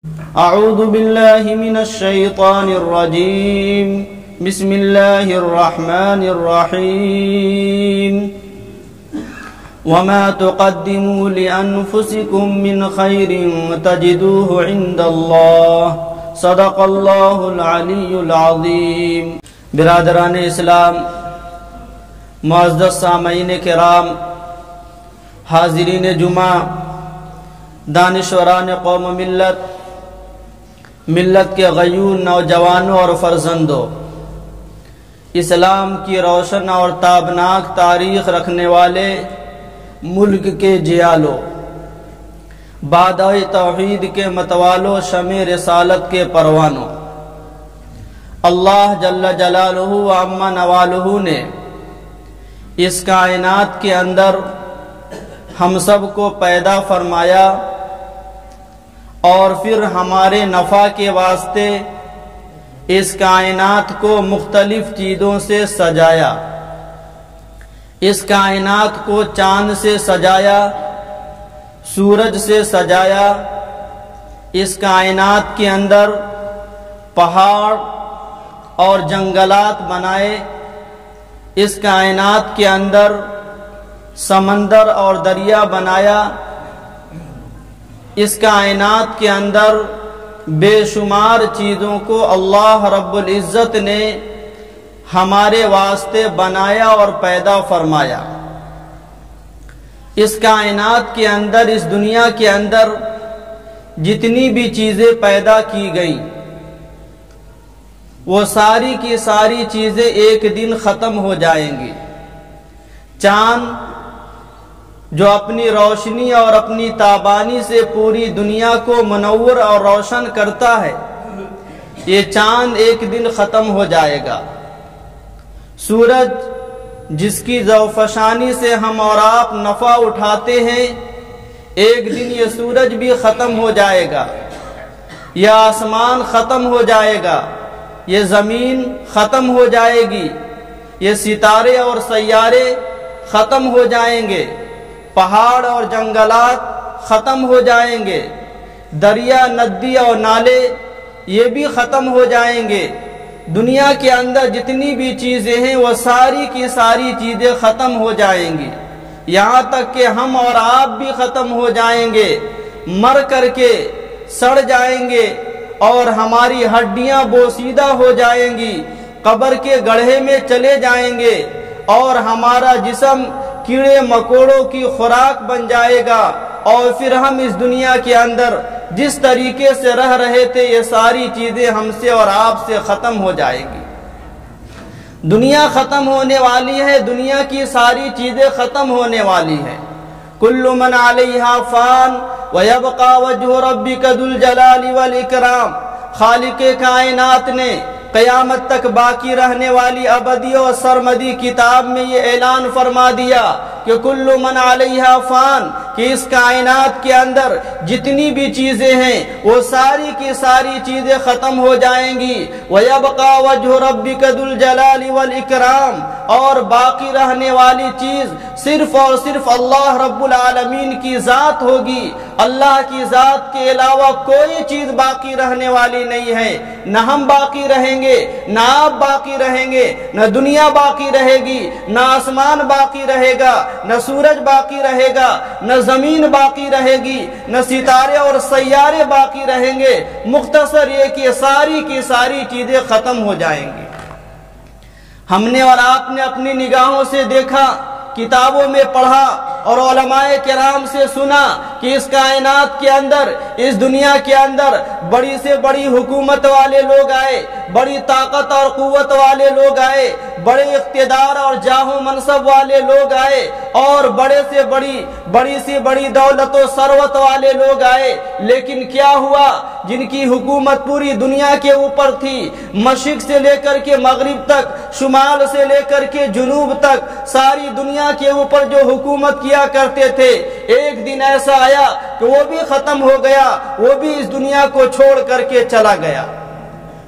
اعوذ باللہ من الشیطان الرجیم بسم اللہ الرحمن الرحیم وما تقدموا لأنفسكم من خیر تجدوه عند اللہ صدق اللہ العلی العظیم۔ برادران اسلام، معزز سامعین کرام، حاضرین جمعہ، دانشوران قوم ملت کے غیور نوجوانوں اور فرزندوں، اسلام کی روشن اور تابناک تاریخ رکھنے والے ملک کے جیالوں، بادائے توحید کے متوالوں، شمع رسالت کے پروانوں، اللہ جل جلالہ و عم نوالہ نے اس کائنات کے اندر ہم سب کو پیدا فرمایا اور پھر ہمارے نفع کے واسطے اس کائنات کو مختلف چیزوں سے سجایا۔ اس کائنات کو چاند سے سجایا، سورج سے سجایا، اس کائنات کے اندر پہاڑ اور جنگلات بنائے، اس کائنات کے اندر سمندر اور دریا بنایا، اس کائنات کے اندر بے شمار چیزوں کو اللہ رب العزت نے ہمارے واسطے بنایا اور پیدا فرمایا۔ اس کائنات کے اندر، اس دنیا کے اندر جتنی بھی چیزیں پیدا کی گئیں، وہ ساری کی ساری چیزیں ایک دن ختم ہو جائیں گی۔ چاند جو اپنی روشنی اور اپنی تابانی سے پوری دنیا کو منور اور روشن کرتا ہے، یہ چاند ایک دن ختم ہو جائے گا۔ سورج جس کی زوفشانی سے ہم اور آپ نفع اٹھاتے ہیں، ایک دن یہ سورج بھی ختم ہو جائے گا، یہ آسمان ختم ہو جائے گا، یہ زمین ختم ہو جائے گی، یہ ستارے اور سیارے ختم ہو جائیں گے، پہاڑ اور جنگلات ختم ہو جائیں گے، دریا، ندی اور نالے یہ بھی ختم ہو جائیں گے۔ دنیا کے اندر جتنی بھی چیزیں ہیں وہ ساری کی ساری چیزیں ختم ہو جائیں گی، یہاں تک کہ ہم اور آپ بھی ختم ہو جائیں گے، مر کر کے سڑ جائیں گے اور ہماری ہڈیاں بوسیدہ ہو جائیں گی، قبر کے گڑھے میں چلے جائیں گے اور ہمارا جسم کیڑے مکوڑوں کی خوراک بن جائے گا، اور پھر ہم اس دنیا کے اندر جس طریقے سے رہ رہے تھے یہ ساری چیزیں ہم سے اور آپ سے ختم ہو جائے گی۔ دنیا ختم ہونے والی ہے، دنیا کی ساری چیزیں ختم ہونے والی ہیں۔ کل من علیہا فان ویبقى وجہ ربک ذو الجلال والاکرام۔ خالق کائنات نے قیامت تک باقی رہنے والی ابدی اور سرمدی کتاب میں یہ اعلان فرما دیا کہ کل من علیہا فان، کہ اس کائنات کے اندر جتنی بھی چیزیں ہیں وہ ساری کی ساری چیزیں ختم ہو جائیں گی۔ وَيَبْقَى وَجْهُ رَبِّكَ ذُو الْجَلَالِ وَالْإِكْرَامِ، اور باقی رہنے والی چیز صرف اور صرف اللہ رب العالمین کی ذات ہوگی۔ اللہ کی ذات کے علاوہ کوئی چیز باقی رہنے والی نہیں ہے، نہ ہم باقی رہیں گے، نہ آپ باقی رہیں گے، نہ دنیا باقی رہے گی، نہ آسمان باقی رہے گا، نہ سورج باقی رہے گا، نہ زمین باقی رہے گی، نہ ستارے اور سیارے باقی رہیں گے۔ مختصر یہ کہ ساری کی ساری چیزیں ختم ہو جائیں گی۔ ہم نے اور آپ نے اپنی نگاہوں سے دیکھا، کتابوں میں پڑھا اور علماء کرام سے سنا کہ اس کائنات کے اندر، اس دنیا کے اندر بڑی سے بڑی حکومت والے لوگ آئے، بڑی طاقت اور قوت والے لوگ آئے، بڑے اقتدار اور جاہ و منصب والے لوگ آئے، اور بڑی سے بڑی دولت و ثروت والے لوگ آئے، لیکن کیا ہوا؟ جن کی حکومت پوری دنیا کے اوپر تھی، مشرق سے لے کر کے مغرب تک، شمال سے لے کر کے جنوب تک، ساری دنیا کے اوپر جو حکومت کیا کرتے تھے، ایک دن ایسا آیا کہ وہ بھی ختم ہو گیا، وہ بھی اس دنیا کو چھوڑ کر کے چلا گیا۔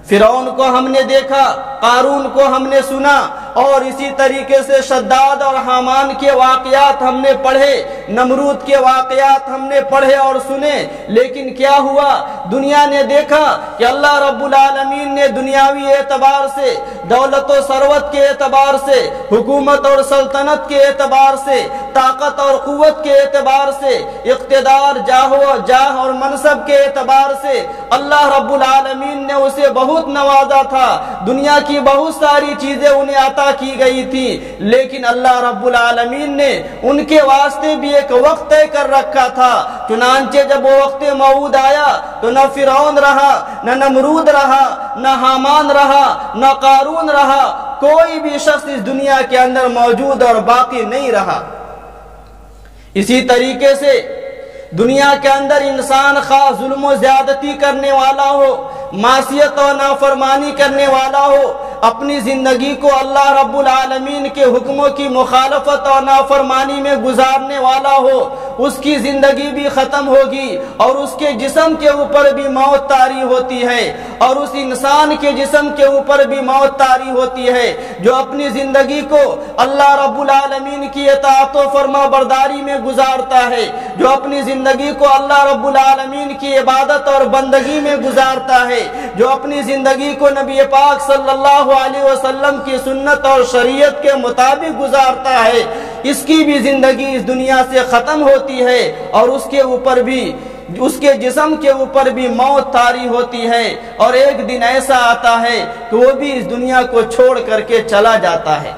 فرعون کو ہم نے دیکھا قارون کو ہم نے سنا، اور اسی طریقے سے شداد اور حامان کے واقعات ہم نے پڑھے، نمرود کے واقعات ہم نے پڑھے اور سنے، لیکن کیا ہوا؟ دنیا نے دیکھا کہ اللہ رب العالمین نے دنیاوی اعتبار سے، دولت و ثروت کے اعتبار سے، حکومت اور سلطنت کے اعتبار سے، طاقت اور قوت کے اعتبار سے، اقتدار، جاہ اور منصب کے اعتبار سے اللہ رب العالمین نے اسے بہت نوازا تھا، دنیا کی بہت ساری چیزیں انہیں عطا کی گئی تھی، لیکن اللہ رب العالمین نے ان کے واسطے بھی ایک وقت طے کر رکھا تھا۔ چنانچہ جب وہ وقت موعود آیا تو نہ فرعون رہا، نہ نمرود رہا، نہ حامان رہا، نہ قارون رہا، کوئی بھی شخص اس دنیا کے اندر موجود اور باقی نہیں رہا۔ اسی طریقے سے دنیا کے اندر انسان خواہ ظلم و زیادتی کرنے والا ہو، معصیت و نافرمانی کرنے والا ہو، اپنی زندگی کو اللہ رب العالمین کے حکموں کی مخالفت اور نافرمانی میں گزارنے والا ہو، اس کی زندگی بھی ختم ہوگی اور اس کے جسم کے اوپر بھی موت طاری ہوتی ہے، اور اس انسان کے جسم کے اوپر بھی موت طاری ہوتی ہے جو اپنی زندگی کو اللہ رب العالمین کی اطاعت و فرما برداری میں گزارتا ہے، جو اپنی زندگی کو اللہ رب العالمین کی عبادت اور بندگی میں گزارتا ہے، جو اپنی زندگی کو نبی پاک صلی اللہ علیہ وسلم کی سنت اور شریعت کے مطابق گزارتا ہے، اس کی بھی زندگی اس دنیا سے ختم ہوتی ہے اور اس کے اوپر بھی، اس کے جسم کے اوپر بھی موت طاری ہوتی ہے، اور ایک دن ایسا آتا ہے کہ وہ بھی اس دنیا کو چھوڑ کر کے چلا جاتا ہے۔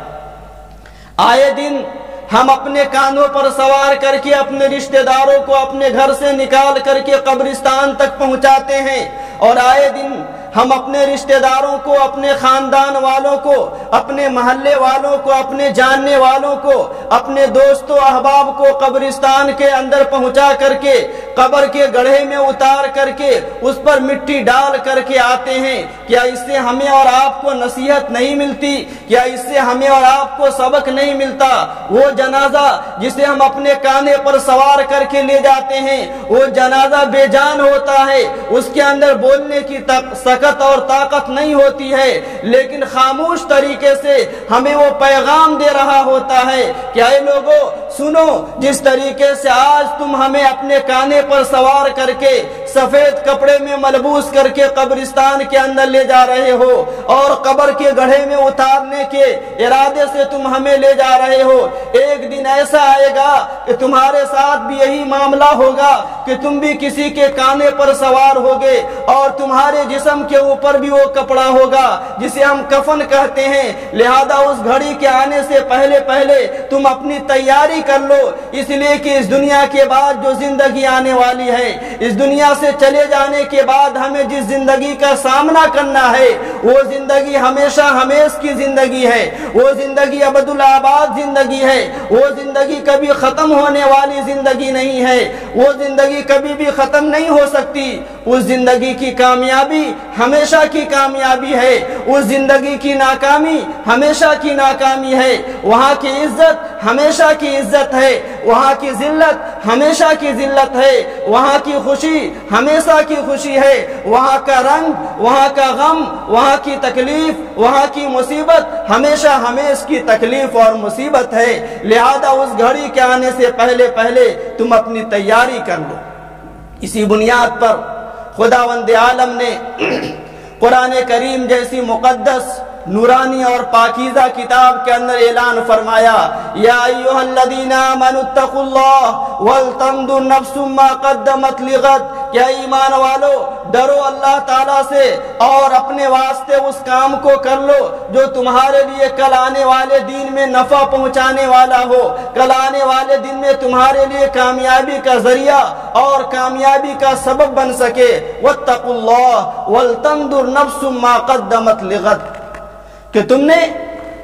آئے دن ہم اپنے کاندھوں پر سوار کر کے اپنے رشتہ داروں کو اپنے گھر سے نکال کر کے قبرستان تک پہنچاتے ہیں، اور آئے دن ہم اپنے رشتہ داروں کو، اپنے خاندان والوں کو، اپنے محلے والوں کو، اپنے جاننے والوں کو، اپنے دوست و احباب کو قبرستان کے اندر پہنچا کر کے قبر کے گڑھے میں اتار کر کے اس پر مٹی ڈال کر کے آتے ہیں۔ کیا اس سے ہمیں اور آپ کو نصیحت نہیں ملتی؟ کیا اس سے ہمیں اور آپ کو سبق نہیں ملتا؟ وہ جنازہ جسے ہم اپنے کاندھے پر سوار کر کے لے جاتے ہیں، وہ جنازہ بے جان ہوتا ہے، اس کے اندر بولنے کی سکت اور طاقت نہیں ہوتی ہے، لیکن خاموش طریقے سے ہمیں وہ پیغام دے رہا ہوتا ہے کہ اے لوگو سنو، جس طریقے سے آج تم ہمیں اپنے کاندھے پر سوار کر کے سفید کپڑے میں ملبوس کر کے قبرستان کے اندر لے جا رہے ہو اور قبر کے گڑھے میں اتارنے کے ارادے سے تم ہمیں لے جا رہے ہو، ایک دن ایسا آئے گا کہ تمہارے ساتھ بھی یہی معاملہ ہوگا کہ تم بھی کسی کے کاندھے پر سوار ہوگے اور تمہارے جسم کے اوپر بھی وہ کپڑا ہوگا جسے ہم کفن کہتے ہیں۔ لہذا اس گھڑی کے آنے سے پہلے تم اپنی تیاری کر لو، اس لیے کہ اس دنیا کے بعد جو زندگی آنے والی ہے، اس دنیا سے چلے جانے کے بعد ہمیں جس زندگی کا سامنا کرنا ہے وہ زندگی ہمیشہ ہمیش کی زندگی ہے، وہ زندگی ابدالآباد زندگی ہے، وہ زندگی کبھی ختم ہونے والی زندگی نہیں ہے، وہ زندگی کبھی بھی ختم نہیں ہو سکتی۔ اس زندگی کی کامیابی ہمیشہ کی کامیابی ہے، اس زندگی کی ناکامی ہمیشہ کی ناکامی ہے، وہاں کی عزت ہمیشہ کی عزت ہے، وہاں کی ذلت ہمیشہ کی ذلت ہے، وہاں کی خوشی ہمیشہ کی خوشی ہے، وہاں کا رنگ، وہاں کا غم، وہاں کی تکلیف، وہاں کی مصیبت ہمیشہ ہمیش کی تکلیف اور مصیبت ہے۔ لہذا اس گھڑی کے آنے سے پہلے تم اپنی تیاری کر لو۔ اسی بنیاد پر خداوند عالم نے قرآن کریم جیسی مقدس، نورانی اور پاکیزہ کتاب کے اندر اعلان فرمایا، یا ایھا الذین آمنوا اتقوا اللہ ولتنظر نفس ما قدمت لغد، کیا ایمان والو ڈرو اللہ تعالیٰ سے اور اپنے واسطے اس کام کو کر لو جو تمہارے لیے کل آنے والے دن میں نفع پہنچانے والا ہو، کل آنے والے دن میں تمہارے لیے کامیابی کا ذریعہ اور کامیابی کا سبب بن سکے۔ واتقوا اللہ ولتنظر نفس ما قدمت لغد، کہ تم نے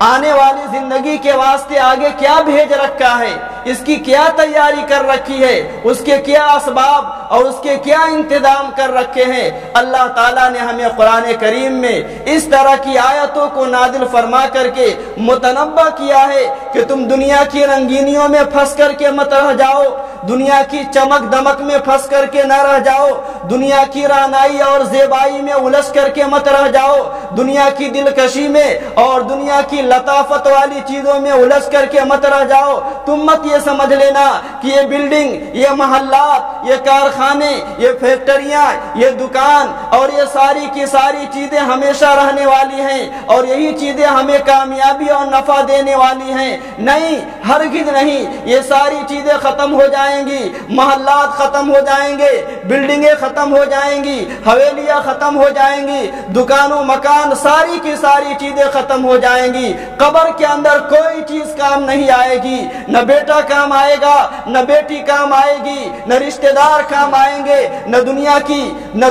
آنے والی زندگی کے واسطے آگے کیا بھیج رکھا ہے، اس کی کیا تیاری کر رکھی ہے، اس کے کیا اسباب اور اس کے کیا انتظام کر رکھے ہیں۔ اللہ تعالیٰ نے ہمیں قرآن کریم میں اس طرح کی آیتوں کو نازل فرما کر کے متنبہ کیا ہے کہ تم دنیا کی رنگینیوں میں پھنس کر کے مت رہ جاؤ، دنیا کی چمک دمک میں پھنس کر کے نہ رہ جاؤ، دنیا کی رعنائی اور زیبائی میں الجھ کر کے مت رہ جاؤ، دنیا کی دلکشی میں اور دنیا کی لطافت والی چیزوں میں الجھ کر کے مت رہ جاؤ۔ تم مت یہ سمجھ لینا کہ یہ بلڈنگ، یہ محلات، یہ کارخانے، یہ فیکٹریاں، یہ دکان اور یہ ساری کی ساری چیزیں ہمیشہ رہنے والی ہیں اور یہی چیزیں ہمیں کامیابی اور نفع دینے والی ہیں۔ نہیں، ہرگز نہیں، یہ ساری چیزیں ختم ہو جائیں گی، محلات ختم ہو جائیں گے، بلڈنگیں ختم ہو جائیں گی، حویلیاں ختم ہو جائیں گی، دکانوں مکان ساری کی ساری چیزیں ختم ہو جائیں گی۔ قبر کے اندر کوئی چیز کام نہیں آئے گی، نہ بیٹا کام آئے گا، نہ بیٹی کام آئے گی، نہ رشتہ دار کام آئیں گے، نہ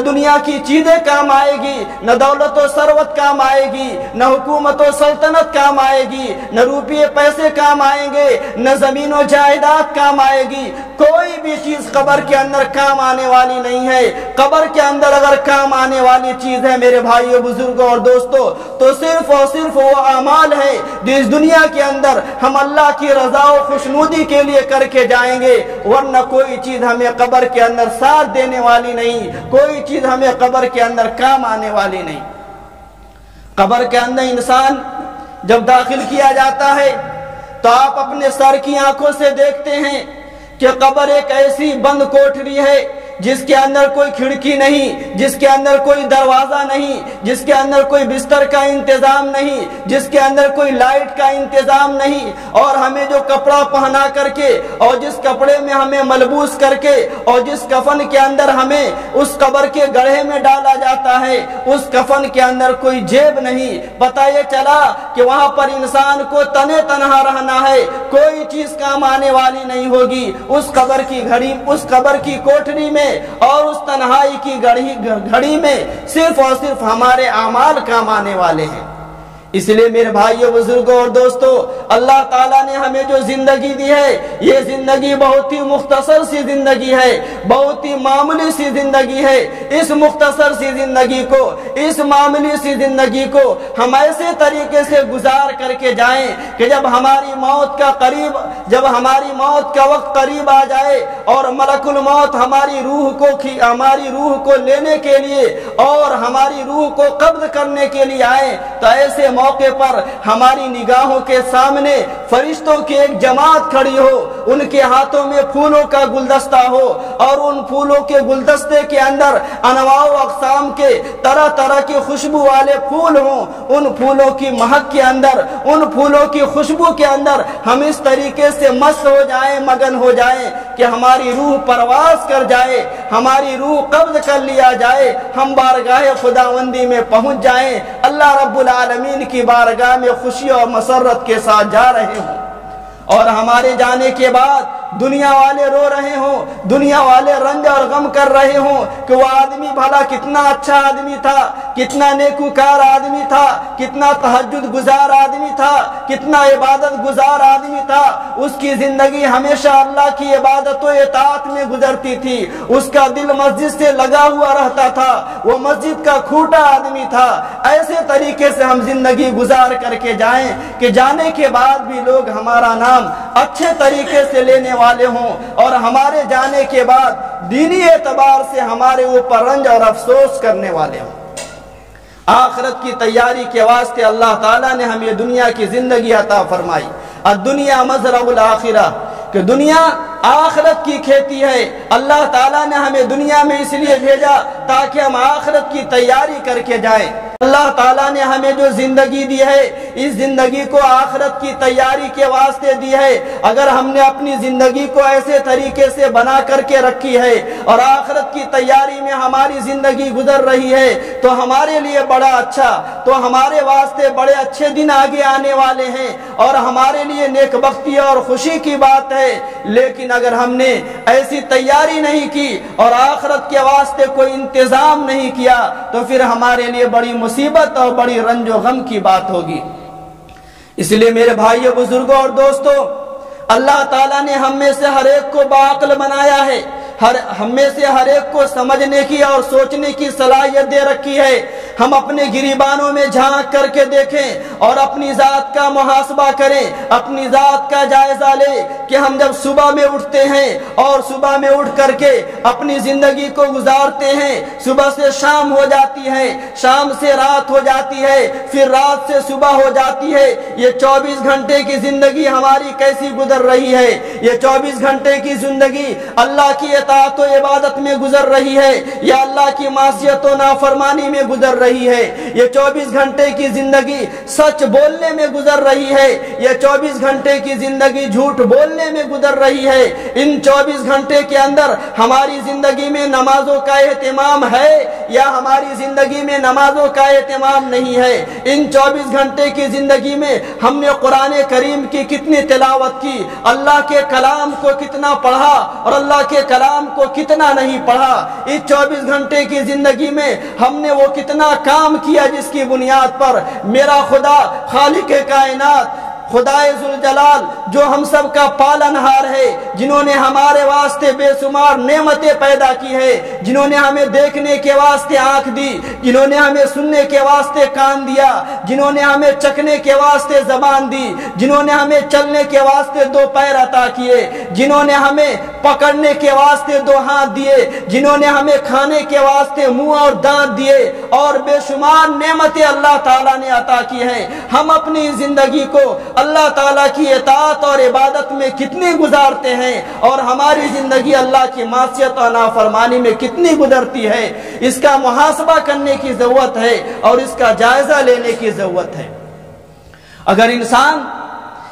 دنیا کی چیزیں کام آئے گی، نہ دولت و ثروت کام آئے گی، نہ حکومت و سلطنت کام آئے گی، نہ روپے پیسے کام آئیں گے، نہ زمین و جائیداد کام آئے گی۔ کوئی بھی چیز قبر کے اندر کام آنے والی نہیں ہے۔ قبر کے اندر اگر کام آنے والی چیز ہے میرے بھائیو، بزرگوں اور دوستو، تو صرف اور صرف وہ اعمال ہے جو اس دنیا کے اندر ہم اللہ کی رضا و خوشنودی کے لیے کر کے جائیں گے، ورنہ کوئی چیز ہمیں قبر کے اندر ساتھ دینے والی نہیں، کوئی چیز ہمیں قبر کے اندر کام آنے والی نہیں۔ قبر کے اندر انسان جب داخل کیا جاتا ہے تو آپ اپنے سر کی آنکھوں سے دیکھتے ہیں کہ قبر ایک ایسی بند کوٹری ہے جس کے اندر کوئی کھڑکی نہیں، جس کے اندر کوئی دروازہ نہیں، جس کے اندر کوئی بستر کا انتظام نہیں، جس کے اندر کوئی لائٹ کا انتظام نہیں، اور ہمیں جو کپڑا پہنا کر کے اور جس کپڑے میں ہمیں ملبوس کر کے اور جس کفن کے اندر ہمیں اس قبر کے گڑھے میں ڈالا جاتا ہے، اس کفن کے اندر کوئی جیب نہیں۔ پتہ یہ چلا کہ وہاں پر انسان کو تنے تنہا رہنا ہے، کوئی چیز کام آنے والی نہیں ہوگی۔ اس قبر کی کوٹری میں اور اس تنہائی کی گھڑی میں صرف اور صرف ہمارے اعمال کام آنے والے ہیں۔ اس لیے میرے بھائیو، بزرگوں اور دوستو، اللہ تعالیٰ نے ہمیں جو زندگی دی ہے، یہ زندگی بہت ہی مختصر سی زندگی ہے، بہت ہی معمولی سی زندگی ہے۔ اس مختصر سی زندگی کو، اس معمولی سی زندگی کو ہم ایسے طریقے سے گزار کر کے جائیں کہ جب ہماری موت کا وقت قریب آ جائے اور ملک الموت ہماری روح کو لینے کے لیے اور ہماری روح کو قبض کرنے کے لیے آئے، تو ایسے موقع پر ہماری نگاہوں کے سامنے فرشتوں کی ایک جماعت کھڑی ہو، ان کے ہاتھوں میں پھولوں کا گلدستہ ہو اور ان پھولوں کے گلدستے کے اندر انواع و اقسام کے طرح طرح کے خوشبو والے پھول ہوں۔ ان پھولوں کی مہک کے اندر، ان پھولوں کی خوشبو کے اندر ہم اس طریقے سے مست ہو جائیں، مگن ہو جائیں کہ ہماری روح پرواز کر جائے، ہماری روح قبض کر لیا جائے، ہم بارگاہ خداوندی میں پہنچ جائیں، اللہ رب العالمین کی بارگاہ میں خوشی اور مسرت کے ساتھ جا رہے ہوں، اور ہمارے جانے کے بعد دنیا والے رو رہے ہوں، دنیا والے رنج اور غم کر رہے ہوں کہ وہ آدمی بھلا کتنا اچھا آدمی تھا، کتنا نیکوکار آدمی تھا، کتنا تہجد گزار آدمی تھا، کتنا عبادت گزار آدمی تھا، اس کی زندگی ہمیشہ اللہ کی عبادت و اطاعت میں گزرتی تھی، اس کا دل مسجد سے لگا ہوا رہتا تھا، وہ مسجد کا کھوٹا آدمی تھا۔ ایسے طریقے سے ہم زندگی گزار کر کے جائیں کہ جانے کے بعد بھی لوگ ہمارا نام اچھے طریقے سے لینے والے ہوں اور ہمارے جانے کے بعد دینی اعتبار سے ہمارے اوپر رنج اور افسوس کرنے والے ہوں۔ آخرت کی تیاری کے واسطے اللہ تعالیٰ نے ہمیں دنیا کی زندگی عطا فرمائی۔ الدنیا مزرع الآخرہ، کہ دنیا آخرت کی کھیتی ہے۔ اللہ تعالیٰ نے ہمیں دنیا میں اس لیے بھیجا تاکہ ہم آخرت کی تیاری کر کے جائیں۔ اللہ تعالیٰ نے ہمیں جو زندگی دی ہے، اس زندگی کو آخرت کی تیاری کے واسطے دی ہے۔ اگر ہم نے اپنی زندگی کو ایسے طریقے سے بنا کر کے رکھی ہے اور آخرت کی تیاری میں ہماری زندگی گزر رہی ہے تو ہمارے لیے بڑا اچھا، تو ہمارے واسطے بڑے اچھے دن آگے آنے والے ہیں اور ہمارے لیے نیک بختی اور خوشی کی بات ہے۔ لیکن اگر ہم نے ایسی تیاری نہیں کی اور آخرت کے واسطے کوئی انتظام نہیں کیا تو پھر ہمارے لیے بڑی مصیبت اور بڑی رنج و غم کی بات ہوگی۔ اس لیے میرے بھائیو، بزرگوں اور دوستو، اللہ تعالیٰ نے ہم میں سے ہر ایک کو باعقل بنایا ہے، ہم میں سے ہر ایک کو سمجھنے کی اور سوچنے کی صلاحیت دے رکھی ہے۔ ہم اپنے گریبانوں میں جھانک کر کے دیکھیں اور اپنی ذات کا محاسبہ کریں، اپنی ذات کا جائزہ لیں کہ ہم جب صبح میں اٹھتے ہیں اور صبح میں اٹھ کر کے اپنی زندگی کو گزارتے ہیں، صبح سے شام ہو جاتی ہے، شام سے رات ہو جاتی ہے، پھر رات سے صبح ہو جاتی ہے، یہ 24 گھنٹے کی زندگی ہماری کیسی گزر رہی ہے؟ یہ 24 گھنٹے کی زندگی اللہ کی اطاعت و عبادت میں گزر رہی ہے یا اللہ کی معصیت و نافرمانی میں گزر رہی ہے؟ یہ 24 گھنٹے کی زندگی سچ بولنے میں گزر رہی ہے، یہ 24 گھنٹے کی زندگی جھوٹ بولنے میں گزر رہی ہے؟ ان 24 گھنٹے کے اندر ہماری زندگی میں نمازوں کا اہتمام ہے یا ہماری زندگی میں نمازوں کا اہتمام نہیں ہے؟ ان 24 گھنٹے کی زندگی میں ہم نے قرآن کریم کی کتنی تلاوت کی، اللہ کے کلام کو کتنا پڑھا اور اللہ کے کلام کو کتنا نہیں پڑھا؟ اس 24 گھنٹے کی زندگی میں ہم نے وہ کتنا کام کیا جس کی بنیاد پر میرا خدا خالق کائنات خدائے ذوالجلال جو ہم سب کا پالنہار ہے، جنہوں نے ہمارے واسطے بے شمار نعمتیں پیدا کی ہے، جنہوں نے ہمیں دیکھنے کے واسطے آنکھ دی، جنہوں نے ہمیں سننے کے واسطے کان دیا، جنہوں نے ہمیں چکھنے کے واسطے زبان دی، جنہوں نے ہمیں چلنے کے واسطے 2 پیر عطا کیے، جنہوں نے ہمیں پکڑنے کے واسطے 2 ہاتھ دیے، جنہوں نے ہمیں کھانے کے واسطے منہ اور دانت دیے، اور بے شمار نعمتیں اللہ تعالیٰ نے عطا کی ہیں۔ ہم اپنی زندگی کو اللہ تعالیٰ کی اطاعت اور عبادت میں کتنی گزارتے ہیں اور ہماری زندگی اللہ کی معصیت اور نافرمانی میں کتنی گزرتی ہے؟ اس کا محاسبہ کرنے کی ضرورت ہے اور اس کا جائزہ لینے کی ضرورت ہے۔ اگر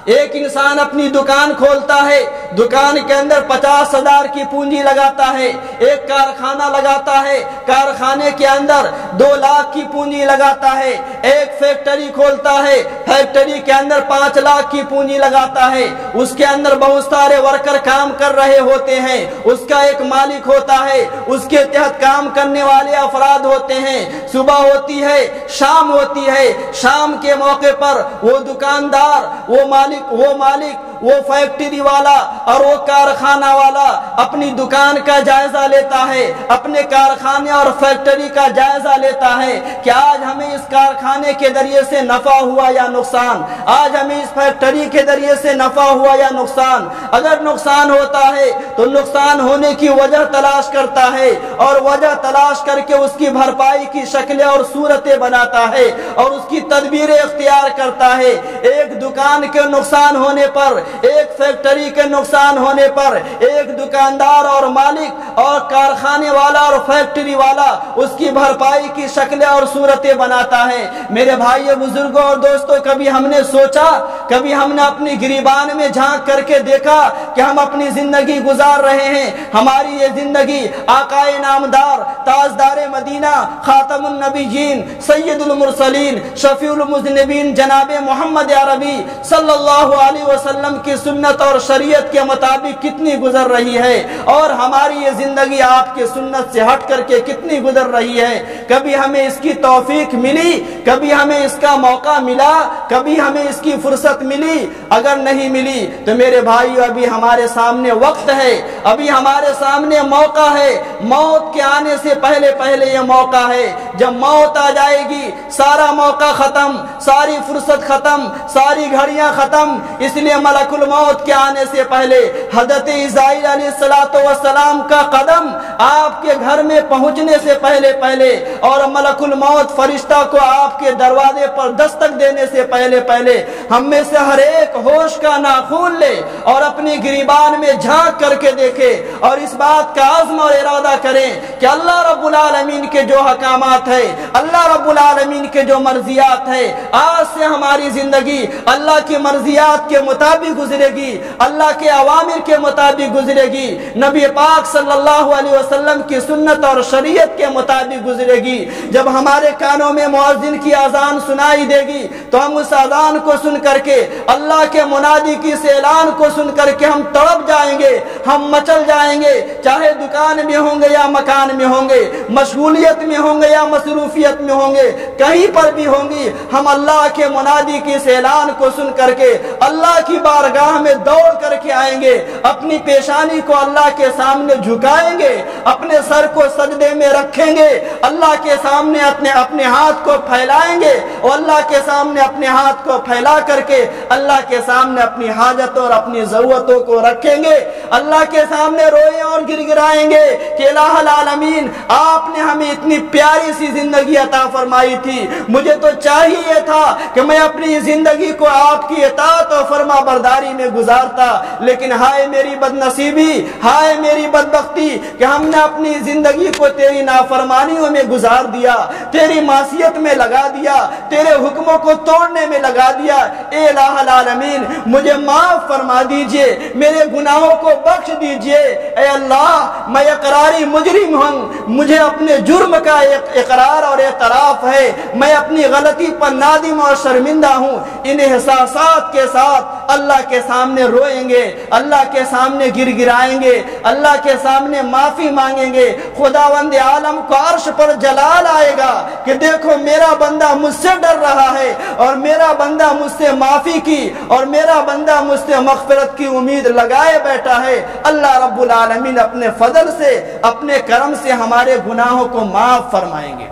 ایک انسان اپنی دکان کھولتا ہے، دکان کے اندر 50,000 کی پونجی لگاتا ہے، ایک کارخانہ لگاتا ہے، کارخانے کے اندر 2 لاکھ کی پونجی لگاتا ہے، ایک فیکٹری کھولتا ہے، فیکٹری کے اندر 5 لاکھ کی پونجی لگاتا ہے، اس کے اندر بہت سارے ورکر کام کر رہے ہوتے ہیں، اس کا ایک مالک ہوتا ہے، اس کے تحت کام کرنے والے افراد ہوتے ہیں، صبح ہوتی ہے، شام ہوتی ہے، شام کے موقع پر وہ دکاندار، وہ مالک، وہ فیکٹری والا اور وہ کارخانہ والا اپنی دکان کا جائزہ لیتا ہے، اپنے کارخانے اور فیکٹری کا جائزہ لیتا ہے کہ آج ہمیں اس کارخانے کے ذریعے سے نفع ہوا یا نقصان، آج ہمیں اس فیکٹری کے ذریعے سے نفع ہوا یا نقصان۔ اگر نقصان ہوتا ہے تو نقصان ہونے کی وجہ تلاش کرتا ہے اور وجہ تلاش کر کے اس کی بھرپائی کی شکلیں اور صورتیں بناتا ہے اور اس کی تدبیریں اختیار کرتا ہے۔ ایک دکان کے نقصان ہونے پر، ایک فیکٹری کے نقصان ہونے پر، ایک دکاندار اور مالک اور کارخانے والا اور فیکٹری والا اس کی بھرپائی کی شکلیں اور صورتیں بناتا ہے۔ میرے بھائی بزرگوں اور دوستوں، کبھی ہم نے سوچا، کبھی ہم نے اپنی گریبان میں جھانک کر کے دیکھا کہ ہم اپنی زندگی گزار رہے ہیں، ہماری یہ زندگی آقائے نامدار، تاجدار مدینہ، خاتم النبیین، سید المرسلین، شفیع المذنبین جناب محمد عربی صلی اللہ علیہ وسلم کی سنت اور شریعت کے مطابق کتنی گزر رہی ہے اور ہماری یہ زندگی آپ کی سنت سے ہٹ کر کے کتنی گزر رہی ہے؟ کبھی ہمیں اس کی توفیق ملی، کبھی ہمیں اس کا موقع ملا، کبھی ہمیں اس کی فرصت ملی؟ اگر نہیں ملی تو میرے بھائیو، ابھی ہمارے سامنے وقت ہے، ابھی ہمارے سامنے موقع ہے، موت کے آنے سے پہلے یہ موقع ہے۔ جب موت آ جائے گی سارا موقع ختم، ساری فرصت ختم، ساری گھڑیاں ختم۔ اس لیے ملک الموت کے آنے سے پہلے حضرت اسرائیل علیہ السلام کا قدم آپ کے گھر میں پہنچنے سے پہلے اور ملک الموت فرشتہ کو آپ کے دروازے پر دستک دینے سے پہلے ہم میں سے ہر ایک ہوش کا ناخون لے اور اپنی گریبان میں جھانک کر کے دیکھے اور اس بات کا عزم اور ارادہ کریں کہ اللہ رب العالمین کے جو حکامات ہے، اللہ رب العالمین کے جو مرضیات ہے، آج سے ہماری زندگی اللہ کی مرضیات کے مطابق گزرے گی، اللہ کے اوامر کے مطابق گزرے گی، نبی پاک صلی اللہ علیہ وسلم کی سنت اور شریعت کے مطابق گزرے گی۔ جب ہمارے کانوں میں مؤذن کی اذان سنائی دے گی تو ہم اس اذان کو سن کر کے، اللہ کے منادی کی اس اعلان کو سن کر کے ہم تڑپ جائیں گے، ہم مچل جائیں گے، چاہے دکان میں ہوں گے یا مکان میں ہوں گے، مشغولیت میں ہوں گے یا مصروفیت میں ہوں گے، کہیں پر بھی ہوں گی، ہم اللہ کے منادی کے اس اعلان کو سن کر کے اللہ کی بارگاہ میں دوڑ کر کے آئیں گے، اپنی پیشانی کو اللہ کے سامنے جھکائیں گے، اپنے سر کو سجدے میں رکھیں گے، اللہ کے سامنے اپنے ہاتھ کو پھیلائیں گے، اور اللہ کے سامنے اپنے ہاتھ کو پھیلا کر کے اللہ کے سامنے اپنی حاجت اور اپنی ضرورتوں کو رکھیں گے، اللہ کے سامنے روئیں اور گر گرائیں گے کہ الہ العالمین آپ نے ہمیں اتنی پیاری سی زندگی عطا فرمائی تھی، مجھے تو چاہیے تھا کہ میں اپنی زندگی کو آپ کی اطاعت اور فرما برداری میں گزارتا، لیکن ہائے میری بدنصیبی، ہائے میری بدبختی کہ ہم نے اپنی زندگی کو تیری نافرمانیوں میں گزار دیا، تیری معصیت میں لگا دیا، تیرے حکموں کو توڑنے میں لگا دیا۔ اے الہ العالمین مجھے معاف فرما دیجئے، میرے گناہوں کو بخش دیجئے۔ اے اللہ میں اقراری مجرم ہوں، مجھے اپنے جرم کا اقرار اور اعتراف ہے، میں اپنی غلطی پر نادم اور شرمندہ ہوں۔ ان احساسات کے ساتھ اللہ کے سامنے روئیں گے، اللہ کے سامنے گر گرائیں گے، اللہ کے سامنے معافی مانگیں گے۔ خداوند عالم کو عرش پر جلال آئے گا کہ دیکھو میرا بندہ مجھ سے ڈر رہا ہے، اور میرا بندہ مجھ سے معافی کی، اور میرا بندہ مجھ سے مغفرت کی امید لگائے بیٹھا ہے۔ اللہ رب العالمین اپنے فضل سے، اپنے کرم سے ہمارے گناہوں کو معاف فرمائیں گے۔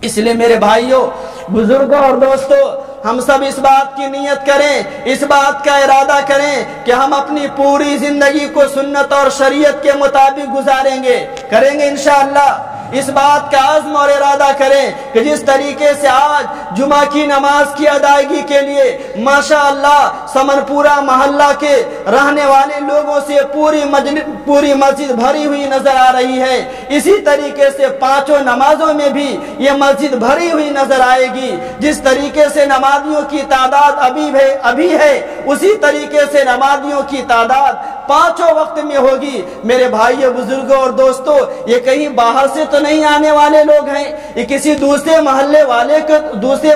اس لیے میرے بھائیوں، بزرگوں اور دوستوں، ہم سب اس بات کی نیت کریں، اس بات کا ارادہ کریں کہ ہم اپنی پوری زندگی کو سنت اور شریعت کے مطابق گزاریں گے، کریں گے انشاءاللہ۔ اس بات کا عزم اور ارادہ کریں کہ جس طریقے سے آج جمعہ کی نماز کی ادائیگی کے لیے ماشاءاللہ سمن پورہ محلہ کے رہنے والے لوگوں سے پوری مسجد بھری ہوئی نظر آ رہی ہے، اسی طریقے سے پانچوں نمازوں میں بھی یہ مسجد بھری ہوئی نظر آئے گی۔ جس طریقے سے نمازیوں کی تعداد ابھی ہے، اسی طریقے سے نمازیوں کی تعداد پانچوں وقت میں ہوگی۔ میرے بھائیو، بزرگوں اور دوستوں، یہ کہیں باہر سے تو نہیں آنے والے لوگ ہیں، یہ کسی دوسرے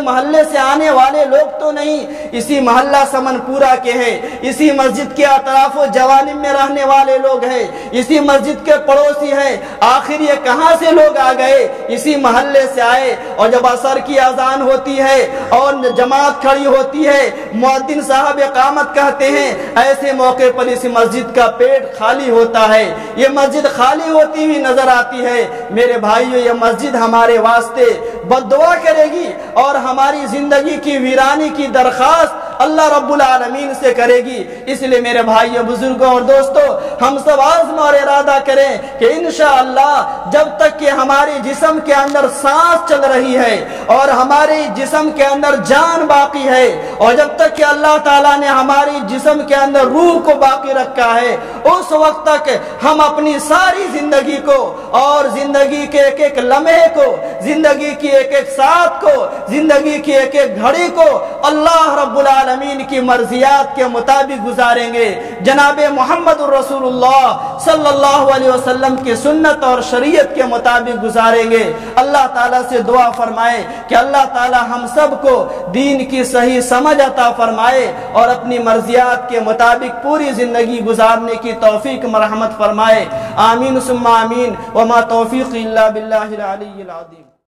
محلے سے آنے والے لوگ تو نہیں، اسی محلہ سمن پورہ کے ہیں، اسی مسجد کے اطراف و جوانب میں رہنے والے لوگ ہیں، اسی مسجد کے پڑوسی ہیں۔ آخر یہ کہاں سے لوگ آ گئے؟ اسی محلے سے آئے، اور جب عصر کی اذان ہوتی ہے اور جماعت کھڑی ہوتی ہے، مؤذن صاحب اقامت کہتے ہیں، ایسے موقع پر اس مسجد کا پیٹ خالی ہوتا ہے، یہ مسجد خالی ہوتی ہوئی نظر آتی ہے۔ میرے بھائیو، یہ مسجد ہمارے واسطے بد دعا کرے گی اور ہماری زندگی کی ویرانی کی درخواست اللہ رب العالمین سے کرے گی۔ اس لیے میرے بھائیو، بزرگوں اور دوستوں، ہم سب عزم اور ارادہ کریں کہ انشاءاللہ جب تک کہ ہمارے جسم کے اندر سانس چل رہی ہے اور ہمارے جسم کے اندر جان باقی ہے، اور جب تک کہ اللہ تعالیٰ نے ہماری جسم کے اندر روح کو باقی رکھا ہے، اس وقت تک ہم اپنی ساری زندگی کو اور زندگی کے ایک ایک لمحے کو، زندگی کی ایک ایک ساتھ کو، زندگی کی ایک ایک گھڑی کو اللہ رب العالمین کی مرضیات کے مطابق گزاریں گے، جناب محمد الرسول اللہ صلی اللہ علیہ وسلم کی سنت اور شریعت کے مطابق گزاریں گے۔ اللہ تعالیٰ سے دعا فرمائے کہ اللہ تعالیٰ ہم سب کو دین کی صحیح سمجھ عطا فرمائے اور اپنی مرضیات کے مطابق پوری زندگی گزارنے کی توفیق مرحمت فرمائے۔ آمین ثم آمین، وما توفیق الا باللہ العلی العظیم۔